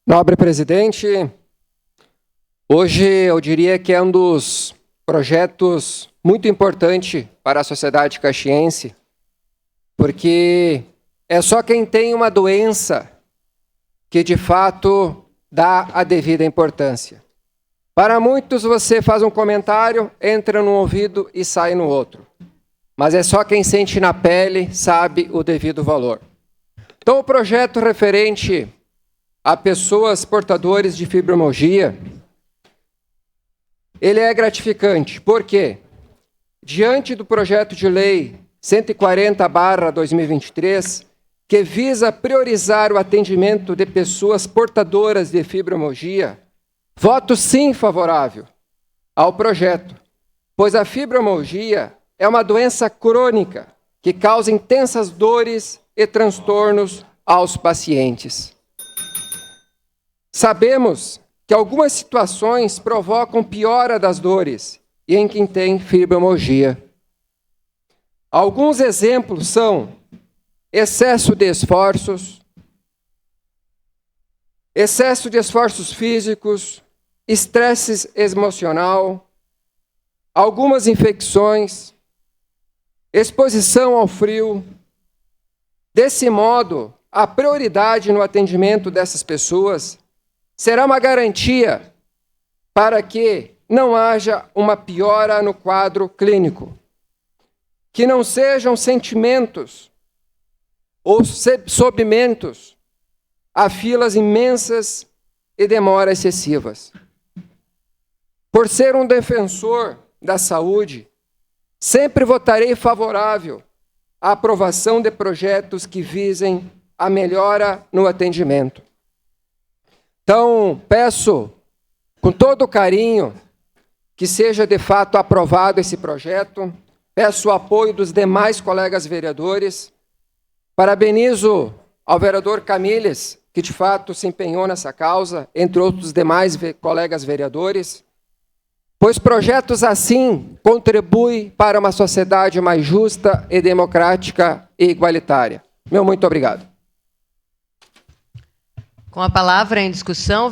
Nobre presidente, hoje eu diria que é um dos projetos muito importantes para a sociedade caxiense, porque é só quem tem uma doença que de fato dá a devida importância. Para muitos você faz um comentário, entra num ouvido e sai no outro. Mas é só quem sente na pele sabe o devido valor. Então o projeto referente a pessoas portadores de fibromialgia, ele é gratificante. Por quê? Diante do projeto de lei 140/2023, que visa priorizar o atendimento de pessoas portadoras de fibromialgia, voto sim favorável ao projeto, pois a fibromialgia é uma doença crônica que causa intensas dores e transtornos aos pacientes. Sabemos que algumas situações provocam piora das dores e em quem tem fibromialgia. Alguns exemplos são excesso de esforços físicos, estresse emocional, algumas infecções, exposição ao frio. Desse modo, a prioridade no atendimento dessas pessoas será uma garantia para que não haja uma piora no quadro clínico, que não sejam sentimentos ou submentos a filas imensas e demoras excessivas. Por ser um defensor da saúde, sempre votarei favorável à aprovação de projetos que visem a melhora no atendimento. Então, peço com todo carinho que seja de fato aprovado esse projeto, peço o apoio dos demais colegas vereadores, parabenizo ao vereador Camilles, que de fato se empenhou nessa causa, entre outros demais colegas vereadores, pois projetos assim contribuem para uma sociedade mais justa e democrática e igualitária. Meu muito obrigado. Com a palavra em discussão...